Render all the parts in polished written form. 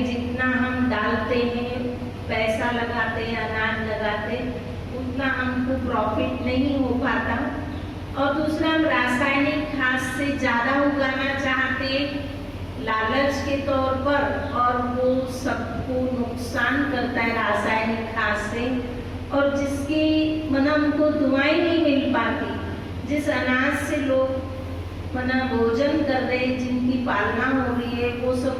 जितना हम डालते हैं, पैसा लगाते हैं, अनाज लगाते, उतना हमको प्रॉफिट नहीं हो पाता। और दूसरा, हम रासायनिक खाद से ज़्यादा उगाना चाहते लालच के तौर पर, और वो सबको नुकसान करता है रासायनिक खाद से, और जिसकी हमको दवाई नहीं मिल पाती। जिस अनाज से लोग भोजन कर रहे, जिनकी पालना हो रही है, वो सब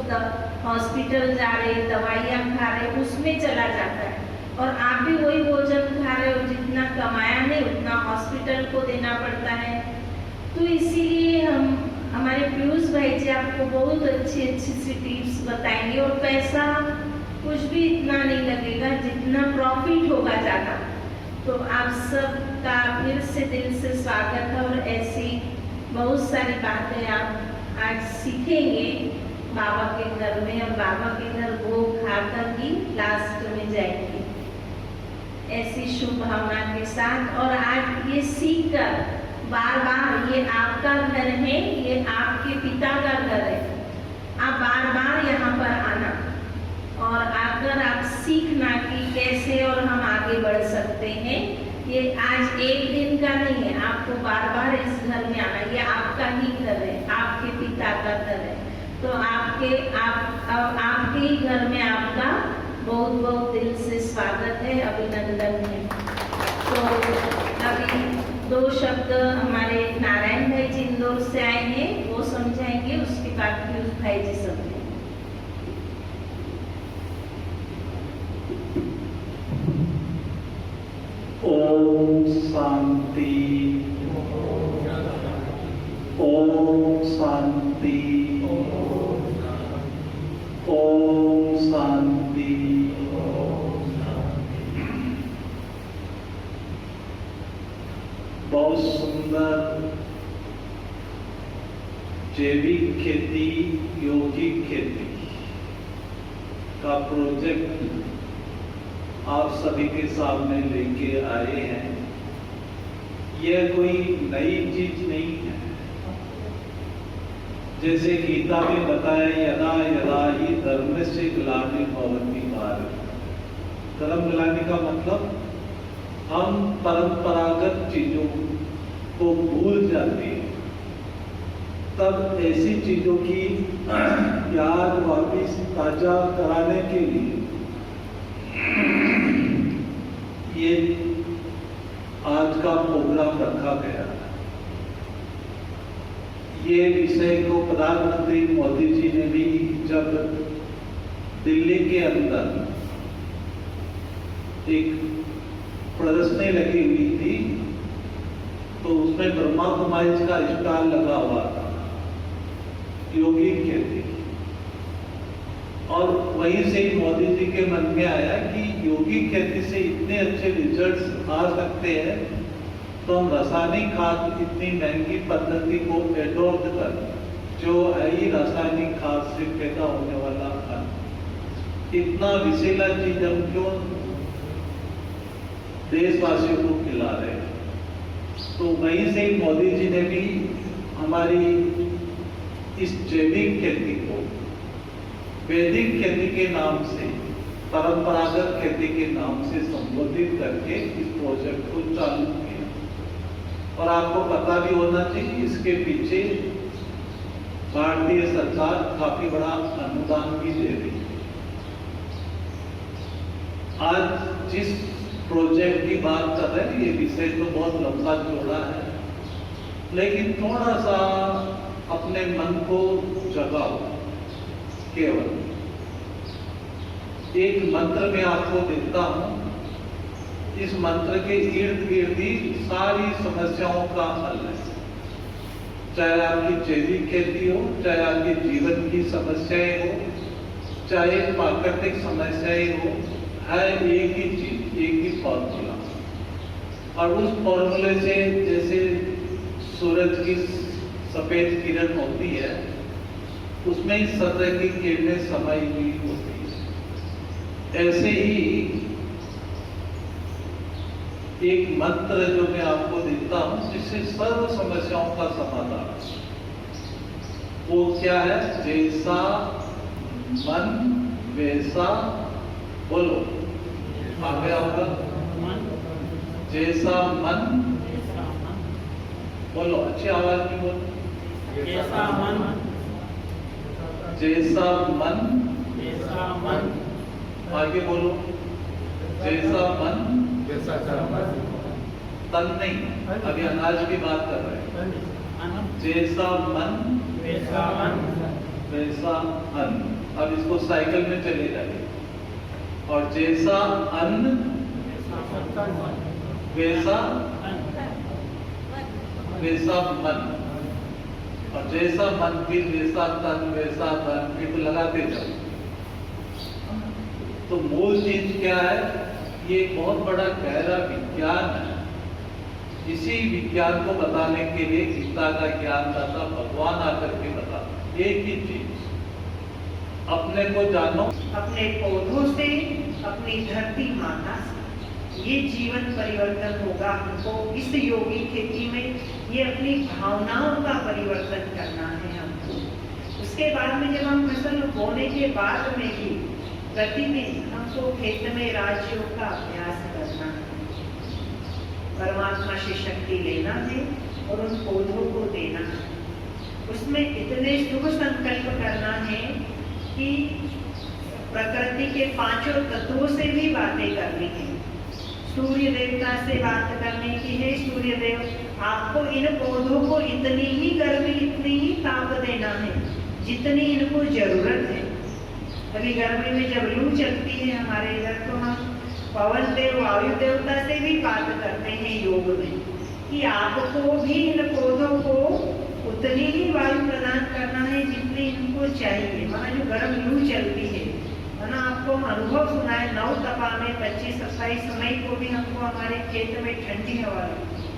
हॉस्पिटल जा रहे, दवाइयाँ खा रहे, उसमें चला जाता है। और आप भी वही भोजन खा रहे हो, जितना कमाया नहीं उतना हॉस्पिटल को देना पड़ता है। तो इसीलिए हमारे पीयूष भाई जी आपको बहुत अच्छी सी टिप्स बताएंगे, और पैसा कुछ भी इतना नहीं लगेगा जितना प्रॉफिट होगा ज़्यादा। तो आप सबका फिर से दिल से स्वागत है, और ऐसी बहुत सारी बातें आप आज सीखेंगे बाबा के घर में, और बाबा के घर वो खाकर ही लास्ट में जाएंगे, ऐसी शुभ भावना के साथ। और आज ये सीखकर बार बार, ये आपका घर है, ये आपके पिता का घर है, आप बार बार यहाँ पर आना और आकर आप सीखना कि कैसे और हम आगे बढ़ सकते हैं। ये आज एक दिन का नहीं है, आपको बार बार इस घर में आना। ये आपका ही घर है, आपके पिता का घर है। तो आपके ही घर में आपका बहुत बहुत दिल से स्वागत है, अभिनंदन है। तो अभी 2 शब्द हमारे नारायण भाई जी इंदौर से आए हैं, वो समझाएंगे, उसके बाद पीयूष भाई जी समझाएंगे। ओम शांति, ओम शांति, ओम शांति। बहुत सुंदर जैविक खेती, यौगिक खेती का प्रोजेक्ट आप सभी के सामने लेके आए हैं। यह कोई नई चीज नहीं है। जैसे गीता में बताया, यदा यदा ही धर्म से ग्लानिर्भवति भारत। धर्म ग्लानि का मतलब हम परंपरागत चीजों को भूल जाते हैं, तब ऐसी चीजों की याद वापिस ताजा कराने के लिए ये आज का प्रोग्राम रखा गया। ये विषय को प्रधानमंत्री मोदी जी ने भी जब दिल्ली के अंदर एक प्रदर्शनी लगी हुई थी, तो उसमें ब्रह्मा कुमारी का स्टॉल लगा हुआ था, यौगिक खेती। और वहीं से मोदी जी के मन में आया कि यौगिक खेती से इतने अच्छे रिजल्ट्स आ सकते हैं, तो हम रासायनिक खाद इतनी महंगी पद्धति को एडॉप्ट कर, जो आई रासायनिक खाद से पैदा होने वाला खाद, इतना विषैला चीज हम क्यों देशवासियों को खिला रहे हैं। तो वहीं से मोदी जी ने भी हमारी इस जैविक खेती को वैदिक खेती के नाम से, परंपरागत खेती के नाम से संबोधित करके इस प्रोजेक्ट को चालू किया। और आपको पता भी होना चाहिए इसके पीछे भारतीय सरकार काफी बड़ा अनुदान भी दे रही है। आज जिस प्रोजेक्ट की बात कर रहे हैं, ये विषय तो बहुत लंबा चौड़ा है, लेकिन थोड़ा सा अपने मन को जगाओ। केवल एक मंत्र में आपको देता हूं, इस मंत्र के इर्द गिर्द ही सारी समस्याओं का हल है। चाहे आपकी जैविक खेती हो, चाहे आपके जीवन की समस्याएं हो, चाहे प्राकृतिक समस्याएं हो, है एक ही चीज, एक ही फॉर्मूला। और उस फॉर्मूले से जैसे सूरज की सफेद किरण होती है, उसमें इस सतह की किरणें समाई हुई होती है। ऐसे ही एक मंत्र जो मैं आपको देता हूं, जिससे सर्व समस्याओं का समाधान, वो क्या है? जैसा मन वैसा, बोलो आगे होगा। जैसा मन, बोलो अच्छी आवाज में बोलो। जैसा मन, जैसा मन, जैसा मन, आगे बोलो। जैसा मन, जैसा कर्म, तन नहीं, अभी अनाज की बात कर रहे हैं। जैसा मन वैसा मन, वैसा अन्न। अब इसको साइकिल में चले जाइए। और जैसा अन्न वैसा वैसा मन, और जैसा मन फिर वैसा तन, वैसा धन, फिर तो लगाते जाओ। तो मूल चीज क्या है? ये एक बहुत बड़ा गहरा विज्ञान है। इसी विज्ञान को बताने के लिए गीता का ज्ञान दाता भगवान आकर के बताते, एक ही चीज, अपने को जानो। अपने पौधों से, अपनी धरती माता से ये जीवन परिवर्तन होगा। हमको इस योगी खेती में ये अपनी भावनाओं का परिवर्तन करना है हमको। उसके बाद में जब हम फसल बोने के बाद में भी प्रतिदिन हमको खेत में राजयोग का अभ्यास करना है। परमात्मा से शक्ति लेना है और उन पौधों को देना है। उसमें इतने शुभ संकल्प करना है कि प्रकृति के पांचों तत्वों से भी बातें करनी है। सूर्य देवता से बात करने की है। सूर्य देव, आपको इन पौधों को इतनी ही गर्मी, इतनी ही ताप देना है जितनी इनको जरूरत है। अभी गर्मी में जब लू चलती है हमारे इधर, तो हम पवन देव, वायु देवता से भी बात करते हैं योग में कि आपको भी इन पौधों को उतनी ही वायु प्रदान करना है जितनी इनको चाहिए। माना जो गर्म लू चलती है ना, आपको अनुभव सुना है, 9 तपा में 25-27 मई को भी हमको हमारे खेत में ठंडी हवा लगती है।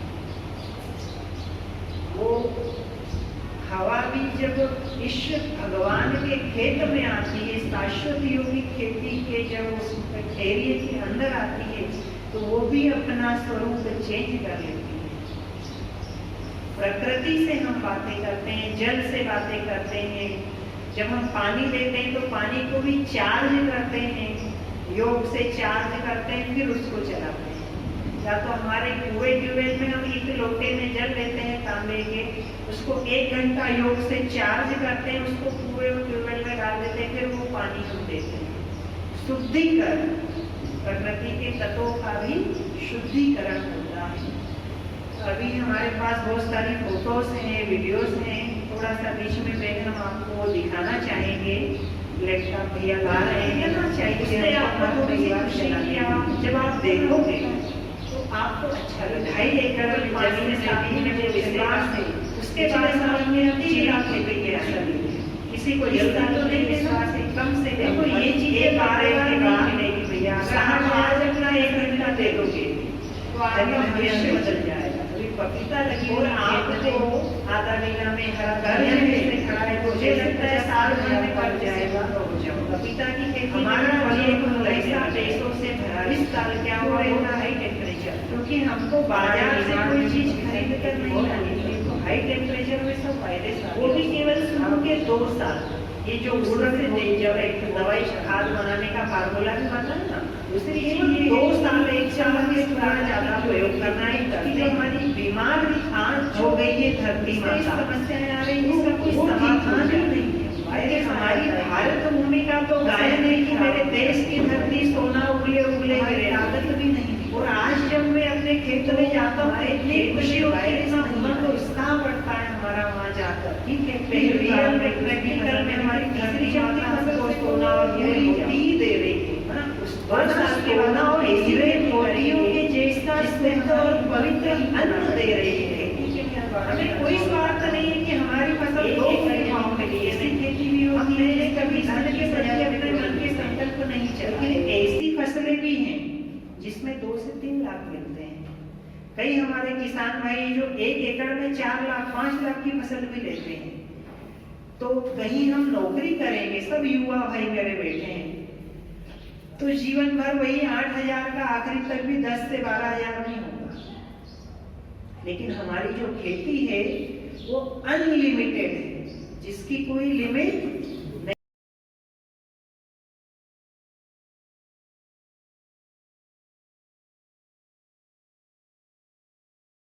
वो हवा भी जब इस भगवान के खेत में आती है, शाश्वत योगी खेती के जब एरिया के अंदर आती है, तो वो भी अपना स्वरूप चेंज कर लेती है। प्रकृति से हम बातें करते हैं, जल से बातें करते हैं। जब हम पानी लेते हैं तो पानी को भी चार्ज करते हैं, योग से चार्ज करते हैं, फिर उसको चलाते हैं। या तो हमारे कुएं ट्यूबवेल में हम एक लोटे में जल लेते हैं तांबे के, उसको 1 घंटा योग से चार्ज करते हैं, उसको कुएं ट्यूबवेल में डाल देते हैं, फिर वो पानी हम देते हैं। शुद्धिकरण, प्रकृति के तत्वों का भी शुद्धिकरण होता है। अभी हमारे पास बहुत सारी फोटोज हैं, वीडियोस हैं, थोड़ा सा बीच में बैठ हम आपको दिखाना चाहेंगे। लैपटॉप भैया ला रहे हैं ना, चाहिए आपको थोड़ी सी खुशी की, जब आप देखोगे तो आपको अच्छा लगेगा। 2.5 एकड़ जमीन से भी मुझे विश्वास है, उसके बाद समझ में आती है आप खेती के असर किसी को जल्दी तो नहीं विश्वास है। कम से देखो ये चीजें बार-बार नहीं मिलेगी भैया। अगर आप आज अपना 1 घंटा दे दोगे तो आगे भविष्य बदल जाएगा। पपीता लगी और आपको आधा बीघा में हरा से खड़ा है, मुझे लगता है साल भर में पड़ जाएगा। पपीता की खेती हमारा पैसा पैसों से भरा। इस साल क्या हुआ है? हाई टेम्परेचर, क्योंकि हमको बाजार से कोई चीज खरीद कर नहीं लानी है, तो हाई टेम्परेचर में सब फायदे, वो भी केवल शुरू के 2 साल, ये जो उड़द से जब एक दवाई खाद बनाने का फार्मूला भी बना है ना, दूसरी चीज 2 साल 1 साल के थोड़ा ज्यादा प्रयोग करना है कि जो हमारी बीमार आज हो गई है धरती माता, समस्याएं आ रही है, इसका कोई समाधान नहीं है। अरे हमारी भारत भूमि का तो गायन है कि मेरे देश की धरती सोना उगले उगले गिरे, आदत भी नहीं। और आज जब मैं अपने खेत में जाता हूँ तो इतनी खुशी होती है, इतना उमंग और उत्साह बढ़ता है हमारा वहाँ जाकर। ठीक है, रियल में प्रैक्टिकल में हमारी धरती माता को सोना और रोटी ही दे रही है, और साल और हीरे मोतियों के जैसा शुद्ध और पवित्र अन्न दे रही है। हमें कोई स्वार्थ नहीं है कि हमारी फसल 2 परिवारों के लिए ऐसी खेती भी होती है, कभी धन के प्रति अपने मन के संकल्प नहीं चलते। ऐसी फसलें भी हैं जिसमें 2 से 3 लाख मिलते हैं। कई हमारे किसान भाई जो 1 एकड़ में 4 लाख 5 लाख की फसल भी लेते हैं। तो कहीं हम नौकरी करेंगे, सब युवा भाई मेरे बैठे हैं, तो जीवन भर वही 8,000 का आखिरी तक भी 10 से 12,000 नहीं होगा। लेकिन हमारी जो खेती है वो अनलिमिटेड है, जिसकी कोई लिमिट